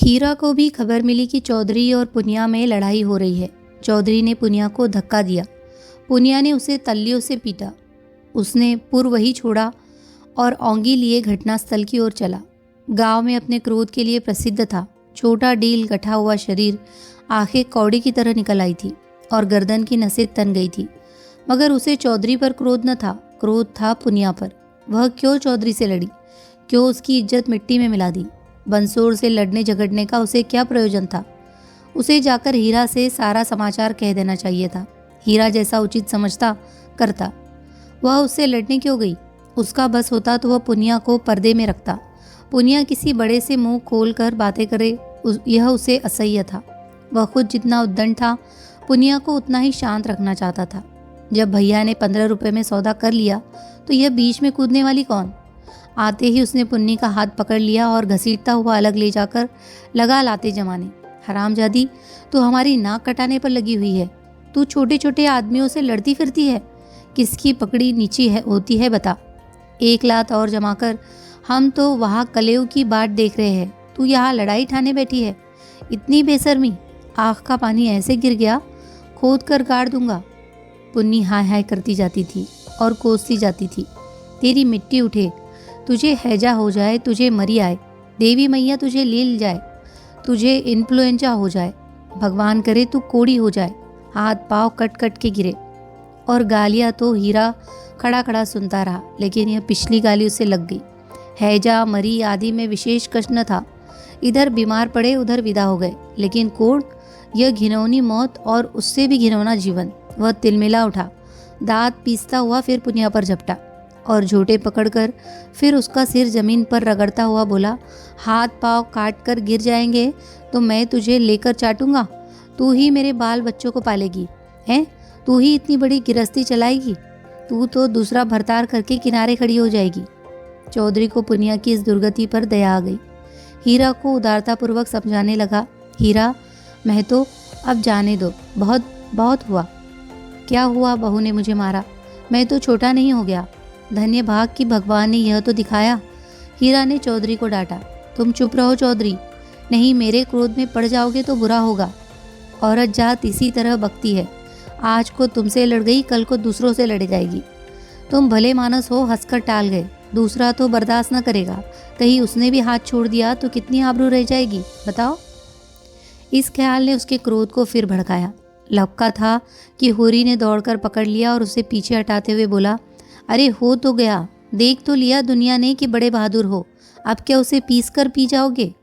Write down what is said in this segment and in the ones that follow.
हीरा को भी खबर मिली कि चौधरी और पुनिया में लड़ाई हो रही है। चौधरी ने पुनिया को धक्का दिया। पुनिया ने उसे तल्लियों से पीटा। उसने पुर वही छोड़ा और औंगी लिए घटनास्थल की ओर चला। गांव में अपने क्रोध के लिए प्रसिद्ध था। छोटा डील गठा हुआ शरीर, आंखें कौड़ी की तरह निकल आई थी और गर्दन की नसें तन गई थी। मगर उसे चौधरी पर क्रोध न था, क्रोध था पुनिया पर। वह क्यों चौधरी से लड़ी? क्यों उसकी इज्जत मिट्टी में मिला दी? बंसोड़ से लड़ने झगड़ने का उसे क्या प्रयोजन था? उसे जाकर हीरा से सारा समाचार कह देना चाहिए था। हीरा जैसा उचित समझता करता। वह उससे लड़ने क्यों गई? उसका बस होता तो वह पुनिया को पर्दे में रखता। पुनिया किसी बड़े से मुंह खोल कर बातें करे, यह उसे असह्य था। वह खुद जितना उद्दंड था, पुनिया को उतना ही शांत रखना चाहता था। जब भैया ने 15 रुपए में सौदा कर लिया तो यह बीच में कूदने वाली कौन? आते ही उसने पुन्नी का हाथ पकड़ लिया और घसीटता हुआ अलग ले जाकर लगा लाते जमाने। हरामजादी, तू हमारी नाक कटाने पर लगी हुई है। तू छोटे छोटे आदमियों से लड़ती फिरती है। किसकी पकड़ी नीची होती है बता। एक लात और जमाकर हम तो वहाँ कलेव की बाट देख रहे हैं, तू यहाँ लड़ाई ठाने बैठी है। इतनी बेशर्मी! आँख का पानी ऐसे गिर गया, खोद कर गाड़ दूंगा। पुन्नी हाय हाय करती जाती थी और कोसती जाती थी। तेरी मिट्टी उठे, तुझे हैजा हो जाए, तुझे मरी आए, देवी मैया तुझे लील जाए, तुझे इन्फ्लुएंजा हो जाए, भगवान करे तू कोड़ी हो जाए, हाथ पाँव कट कट के गिरे। और गालियाँ तो हीरा खड़ा खड़ा सुनता रहा, लेकिन यह पिछली गाली उसे लग गई। हैजा मरी आदि में विशेष कष्ट न था। इधर बीमार पड़े, उधर विदा हो गए, लेकिन कोड़ यह घिनौनी मौत और उससे भी घिनौना जीवन। वह तिलमिला उठा, दांत पीसता हुआ फिर पुनिया पर झपटा और झोटे पकड़कर फिर उसका सिर जमीन पर रगड़ता हुआ बोला, हाथ पाँव काट कर गिर जाएंगे तो मैं तुझे लेकर चाटूंगा। तू ही मेरे बाल बच्चों को पालेगी हैं? तू ही इतनी बड़ी गिरस्ती चलाएगी? तू तो दूसरा भरतार करके किनारे खड़ी हो जाएगी। चौधरी को पुनिया की इस दुर्गति पर दया आ गई। हीरा को उदारतापूर्वक समझाने लगा, हीरा महतो, अब जाने दो, बहुत बहुत हुआ। क्या हुआ? बहू ने मुझे मारा, मैं तो छोटा नहीं हो गया। धन्य भाग कि भगवान ने यह तो दिखाया। हीरा ने चौधरी को डांटा। तुम चुप रहो चौधरी, नहीं मेरे क्रोध में पड़ जाओगे तो बुरा होगा। औरत जात इसी तरह बकती है। आज को तुमसे लड़ गई, कल को दूसरों से लड़ जाएगी। तुम भले मानस हो, हंसकर टाल गए, दूसरा तो बर्दाश्त न करेगा। कहीं उसने भी हाथ छोड़ दिया तो कितनी आबरू रह जाएगी बताओ। इस ख्याल ने उसके क्रोध को फिर भड़काया। लपका था कि होरी ने दौड़कर पकड़ लिया और उसे पीछे हटाते हुए बोला, अरे हो तो गया, देख तो लिया दुनिया ने कि बड़े बहादुर हो, अब क्या उसे पीस कर पी जाओगे?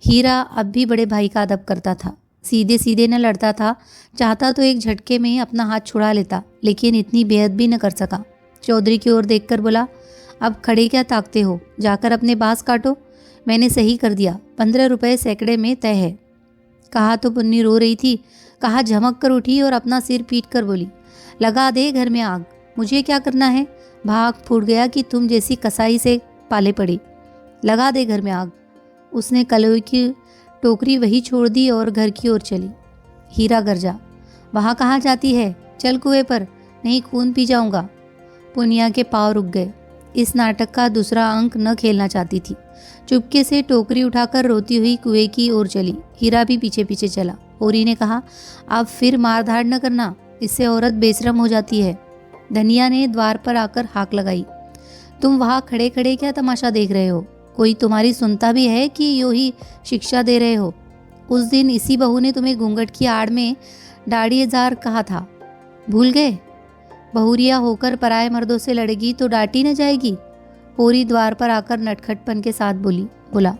हीरा अब भी बड़े भाई का अदब करता था। सीधे सीधे न लड़ता था, चाहता तो एक झटके में अपना हाथ छुड़ा लेता, लेकिन इतनी बेहद भी न कर सका। चौधरी की ओर देखकर बोला, अब खड़े क्या ताकते हो, जाकर अपने बांस काटो। मैंने सही कर दिया, 15 रुपए सैकड़े में तय है। कहा तो पुन्नी रो रही थी, कहा झमक कर उठी और अपना सिर पीट कर बोली, लगा दे घर में आग, मुझे क्या करना है? भाग फूट गया कि तुम जैसी कसाई से पाले पड़ी। लगा दे घर में आग। उसने कलोई की टोकरी वही छोड़ दी और घर की ओर चली। हीरा गरजा, वहाँ कहाँ जाती है? चल कुएं पर, नहीं खून पी जाऊंगा। पुनिया के पाँव रुक गए। इस नाटक का दूसरा अंक न खेलना चाहती थी। चुपके से टोकरी उठाकर रोती हुई कुएं की ओर चली। हीरा भी पीछे पीछे चला। होरी ने कहा, अब फिर मारधाड़ न करना, इससे औरत बेशरम हो जाती है। धनिया ने द्वार पर आकर हाक लगाई, तुम वहाँ खड़े खड़े क्या तमाशा देख रहे हो? कोई तुम्हारी सुनता भी है कि यूं ही शिक्षा दे रहे हो? उस दिन इसी बहू ने तुम्हें घूंघट की आड़ में दाढ़ीदार कहा था, भूल गए? बहुरिया होकर पराये मर्दों से लड़ेगी तो डांटी न जाएगी। होरी द्वार पर आकर नटखटपन के साथ बोला,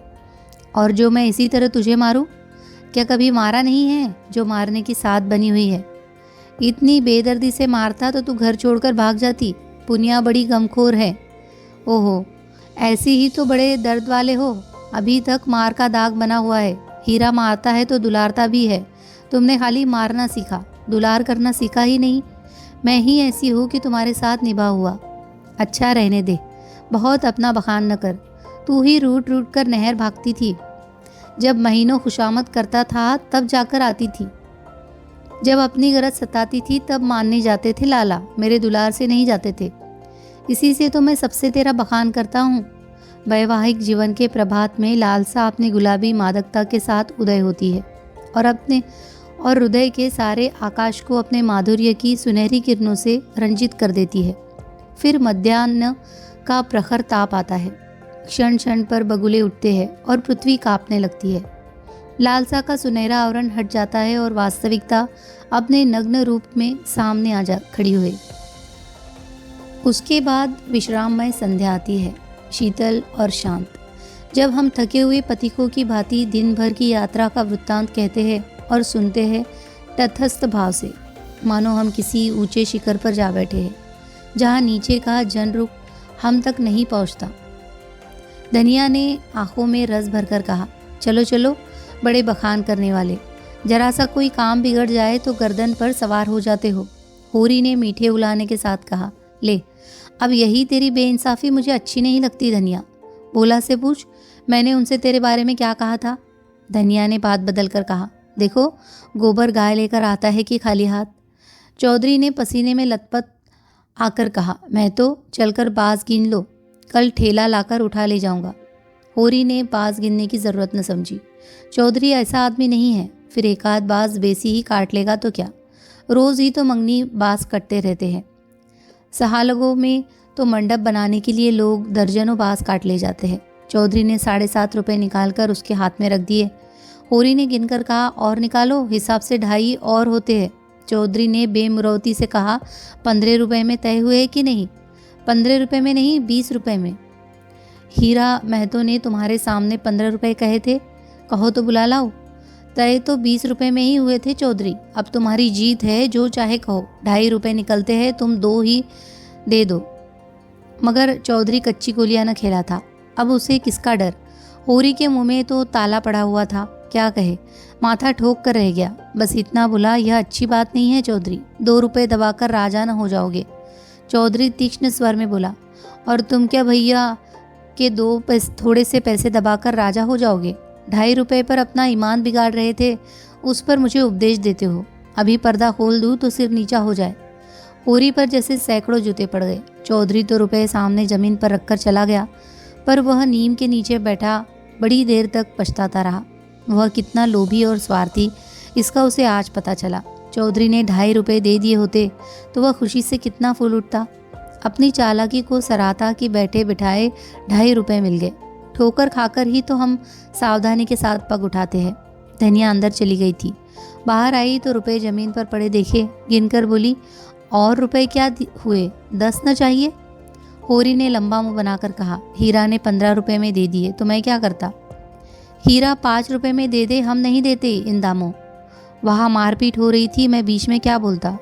और जो मैं इसी तरह तुझे मारूं? क्या कभी मारा नहीं है जो मारने की साथ बनी हुई है? इतनी बेदर्दी से मारता तो तू घर छोड़कर भाग जाती। पुनिया बड़ी गमखोर है। ओहो, ऐसी ही तो बड़े दर्द वाले हो, अभी तक मार का दाग बना हुआ है। हीरा मारता है तो दुलारता भी है। तुमने खाली मारना सीखा, दुलार करना सीखा ही नहीं। मैं ही ऐसी हूँ कि तुम्हारे साथ निभा हुआ। अच्छा रहने दे, बहुत अपना बखान न कर। तू ही रूट रूट कर नहर भागती थी। जब महीनों खुशामद करता था तब जाकर आती थी। जब अपनी गरज सताती थी तब मानने जाते थे लाला, मेरे दुलार से नहीं जाते थे। इसी से तो मैं सबसे तेरा बखान करता हूँ। वैवाहिक जीवन के प्रभात में लालसा अपनी गुलाबी मादकता के साथ उदय होती है और हृदय के सारे आकाश को अपने माधुर्य की सुनहरी किरणों से रंजित कर देती है। फिर मध्याह्न का प्रखर ताप आता है। क्षण क्षण पर बगुले उठते हैं और पृथ्वी कांपने लगती है। लालसा का सुनहरा आवरण हट जाता है और वास्तविकता अपने नग्न रूप में सामने खड़ी हुई। उसके बाद विश्राममय संध्या आती है, शीतल और शांत। जब हम थके हुए पथिकों की भांति दिन भर की यात्रा का वृत्तांत कहते हैं और सुनते हैं तटस्थ भाव से, मानो हम किसी ऊंचे शिखर पर जा बैठे हैं जहाँ नीचे का जनरुख हम तक नहीं पहुँचता। धनिया ने आंखों में रस भरकर कहा, चलो चलो बड़े बखान करने वाले, जरा सा कोई काम बिगड़ जाए तो गर्दन पर सवार हो जाते हो। होरी ने मीठे उलाने के साथ कहा, ले अब यही तेरी बेइंसाफी मुझे अच्छी नहीं लगती धनिया। बोला से पूछ, मैंने उनसे तेरे बारे में क्या कहा था? धनिया ने बात बदल कर कहा, देखो गोबर गाय लेकर आता है कि खाली हाथ। चौधरी ने पसीने में लथपथ आकर कहा, मैं तो चलकर बाज गिन लो, कल ठेला लाकर उठा ले जाऊंगा। होरी ने बाज गिनने की ज़रूरत न समझी। चौधरी ऐसा आदमी नहीं है, फिर एक आध बाज बेसी ही काट लेगा तो क्या, रोज़ ही तो मंगनी बाज कटते रहते हैं। सहालगों में तो मंडप बनाने के लिए लोग दर्जनों बाज काट ले जाते हैं। चौधरी ने 7.5 रुपये निकालकर उसके हाथ में रख दिए। होरी ने गिनकर कहा, और निकालो, हिसाब से 2.5 और होते हैं। चौधरी ने बेमुरौती से कहा, 15 रुपये में तय हुए कि नहीं? 15 रुपये में नहीं, 20 रुपये में। हीरा महतो ने तुम्हारे सामने 15 रुपये कहे थे, कहो तो बुला लाओ। तय तो 20 रुपये में ही हुए थे चौधरी, अब तुम्हारी जीत है, जो चाहे कहो। 2.5 रुपये निकलते हैं, तुम 2 ही दे दो। मगर चौधरी कच्ची गोलियां न खेला था, अब उसे किसका डर? होरी के मुंह में तो ताला पड़ा हुआ था, क्या कहे, माथा ठोक कर रह गया। बस इतना बोला, यह अच्छी बात नहीं है चौधरी, 2 रुपये दबाकर राजा न हो जाओगे। चौधरी तीक्ष्ण स्वर में बोला, और तुम क्या भैया के थोड़े से पैसे दबाकर राजा हो जाओगे? 2.5 रुपये पर अपना ईमान बिगाड़ रहे थे, उस पर मुझे उपदेश देते हो। अभी पर्दा खोल दूँ तो सिर नीचा हो जाए। होरी पर जैसे सैकड़ों जूते पड़ गए। चौधरी तो रुपए सामने जमीन पर रखकर चला गया, पर वह नीम के नीचे बैठा बड़ी देर तक पछताता रहा। वह कितना लोभी और स्वार्थी, इसका उसे आज पता चला। चौधरी ने 2.5 रुपये दे दिए होते तो वह खुशी से कितना फूल उठता। अपनी चालाकी को सराहता कि बैठे बिठाए 2.5 रुपये मिल गए। ठोकर खाकर ही तो हम सावधानी के साथ पग उठाते हैं। धनिया अंदर चली गई थी। बाहर आई तो रुपए जमीन पर पड़े देखे, गिनकर बोली, और रुपए क्या हुए, 10 न चाहिए? होरी ने लंबा मुंह बनाकर कहा, हीरा ने 15 रुपये में दे दिए तो मैं क्या करता? हीरा 5 रुपये में दे दे, हम नहीं देते इन दामों। वहाँ मारपीट हो रही थी, मैं बीच में क्या बोलता?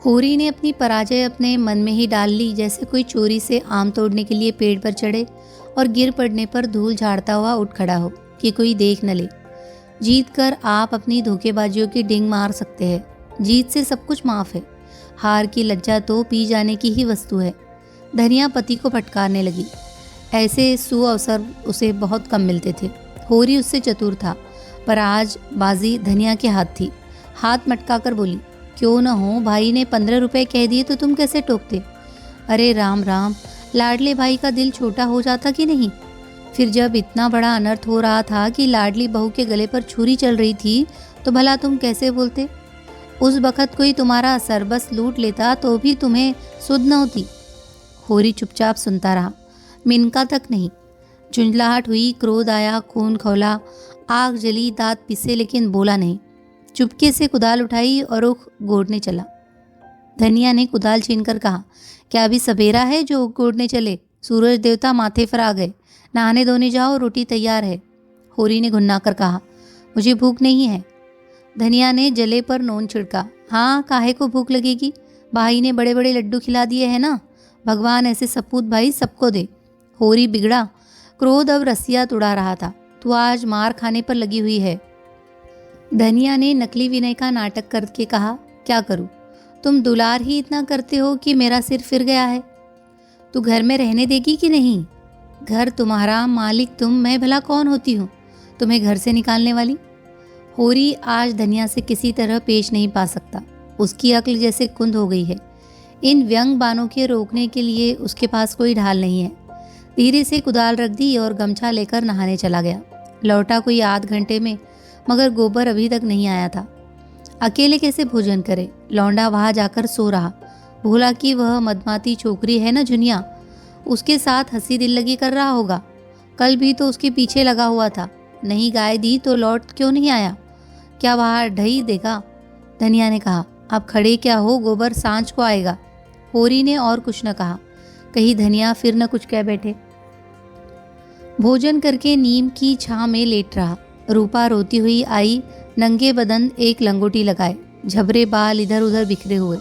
होरी ने अपनी पराजय अपने मन में ही डाल ली, जैसे कोई चोरी से आम तोड़ने के लिए पेड़ पर चढ़े और गिर पड़ने पर धूल झाड़ता हुआ उठ खड़ा हो कि कोई देख न ले। जीत कर आप अपनी धोखेबाजियों की डिंग मार सकते हैं। जीत से सब कुछ माफ़ है। हार की लज्जा तो पी जाने की ही वस्तु है। धनिया पति को फटकारने लगी। ऐसे सुअवसर उसे बहुत कम मिलते थे। होरी उससे चतुर था, पर आज बाजी धनिया के हाथ थी। हाथ मटका कर बोली, क्यों न हो, भाई ने 15 रुपये कह दिए तो तुम कैसे टोकते? अरे राम राम, लाडले भाई का दिल छोटा हो जाता कि नहीं? फिर जब इतना बड़ा अनर्थ हो रहा था कि लाडली बहू के गले पर छुरी चल रही थी, तो भला तुम कैसे बोलते? उस बखत कोई तुम्हारा सरबस लूट लेता तो भी तुम्हें सुध न होती। होरी चुपचाप सुनता रहा, मिनका तक नहीं। झुंझलाहट हुई, क्रोध आया, खून खौला, आग जली, दांत पिसे, लेकिन बोला नहीं। चुपके से कुदाल उठाई और रुख गोड़ने चला। धनिया ने कुदाल छीनकर कहा, क्या अभी सवेरा है जो गोड़ने चले? सूरज देवता माथे पर आ गए, नहाने धोने जाओ, रोटी तैयार है। होरी ने घुन्ना कर कहा, मुझे भूख नहीं है। धनिया ने जले पर नोन छिड़का, हाँ काहे को भूख लगेगी, भाई ने बड़े बड़े लड्डू खिला दिए हैं ना, भगवान ऐसे सपूत भाई सबको दे। होरी बिगड़ा, क्रोध अब रस्सियाँ तुड़ा रहा था। तू आज मार खाने पर लगी हुई है। धनिया ने नकली विनय का नाटक करके कहा, क्या करूं, तुम दुलार ही इतना करते हो कि मेरा सिर फिर गया है। तू घर में रहने देगी कि नहीं? घर तुम्हारा, मालिक तुम, मैं भला कौन होती हूँ तुम्हें घर से निकालने वाली? होरी आज धनिया से किसी तरह पेश नहीं पा सकता। उसकी अक्ल जैसे कुंद हो गई है। इन व्यंग बानों के रोकने के लिए उसके पास कोई ढाल नहीं है। धीरे से कुदाल रख दी और गमछा लेकर नहाने चला गया। लौटा कोई आध घंटे में, मगर गोबर अभी तक नहीं आया था। अकेले कैसे भोजन करे? लौंडा वहां जाकर सो रहा। भोला कि वह मदमाती छोकरी है न जुनिया, उसके साथ हंसी दिल लगी कर रहा होगा। कल भी तो उसके पीछे लगा हुआ था। नहीं गाय दी तो लौट क्यों नहीं आया? क्या वहाँ ढही देगा? धनिया ने कहा। अब खड़े क्या हो, गोबर सांझ को आएगा। होरी ने और कुछ न कहा। कहीं धनिया फिर न कुछ कह बैठे। भोजन करके नीम की छां में लेट रहा। रूपा रोती हुई आई, नंगे बदन एक लंगोटी लगाए, झबरे बाल इधर उधर बिखरे हुए।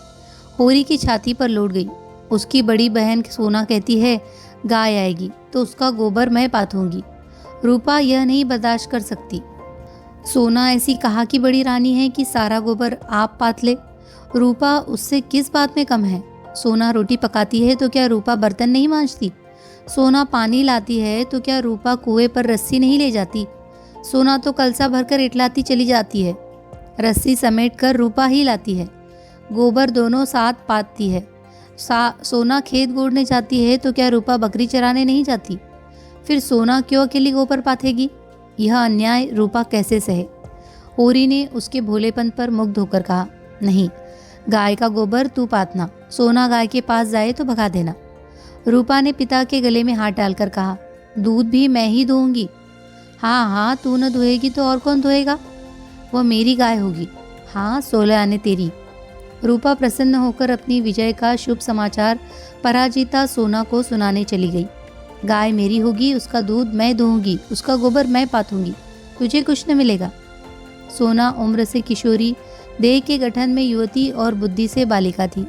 होरी की छाती पर लौट गई। उसकी बड़ी बहन सोना कहती है गाय आएगी तो उसका गोबर मैं पाथूंगी। रूपा यह नहीं बर्दाश्त कर सकती। सोना ऐसी कहा कि बड़ी रानी है कि सारा गोबर आप पात ले। रूपा उससे किस बात में कम है? सोना रोटी पकाती है तो क्या रूपा बर्तन नहीं मांजती? सोना पानी लाती है तो क्या रूपा कुएं पर रस्सी नहीं ले जाती? सोना तो कलसा भरकर इटलाती चली जाती है, रस्सी समेट कर रूपा ही लाती है। गोबर दोनों साथ पाती है। सोना खेत गोड़ने जाती है तो क्या रूपा बकरी चराने नहीं जाती? फिर सोना क्यों अकेली गोबर पाथेगी? यह अन्याय रूपा कैसे सहे? होरी ने उसके भोलेपन पर मुग्ध होकर कहा, नहीं, गाय का गोबर तू पातना। सोना गाय के पास जाए तो भगा देना। रूपा ने पिता के गले में हाथ डालकर कहा, दूध भी मैं ही दूंगी। हाँ हाँ, तू न धोएगी तो और कौन धोएगा? वह मेरी गाय होगी। हाँ, 16 आने तेरी। रूपा प्रसन्न होकर अपनी विजय का शुभ समाचार पराजिता सोना को सुनाने चली गई। गाय मेरी होगी, उसका दूध मैं दूंगी, उसका गोबर मैं पाथूंगी, तुझे कुछ न मिलेगा। सोना उम्र से किशोरी, देह के गठन में युवती और बुद्धि से बालिका थी।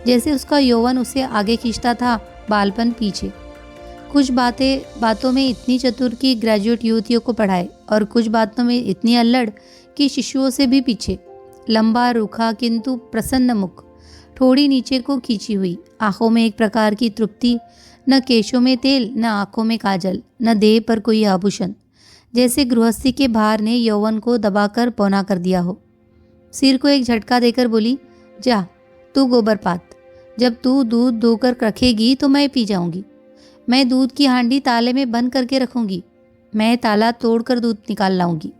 जैसे उसका यौवन उसे आगे खींचता था, बालपन पीछे। कुछ बातों में इतनी चतुर कि ग्रेजुएट युवतियों को पढ़ाए, और कुछ बातों में इतनी अल्लड़ कि शिशुओं से भी पीछे। लंबा रूखा किंतु प्रसन्न मुख, थोड़ी नीचे को खींची हुई, आंखों में एक प्रकार की तृप्ति, न केशों में तेल, न आंखों में काजल, न देह पर कोई आभूषण। जैसे गृहस्थी के भार ने यौवन को दबाकर पौना कर दिया हो। सिर को एक झटका देकर बोली, जा तू गोबर पात। जब तू दूध धोकर रखेगी तो मैं पी जाऊंगी। मैं दूध की हांडी ताले में बंद करके रखूंगी। मैं ताला तोड़कर दूध निकाल लाऊंगी।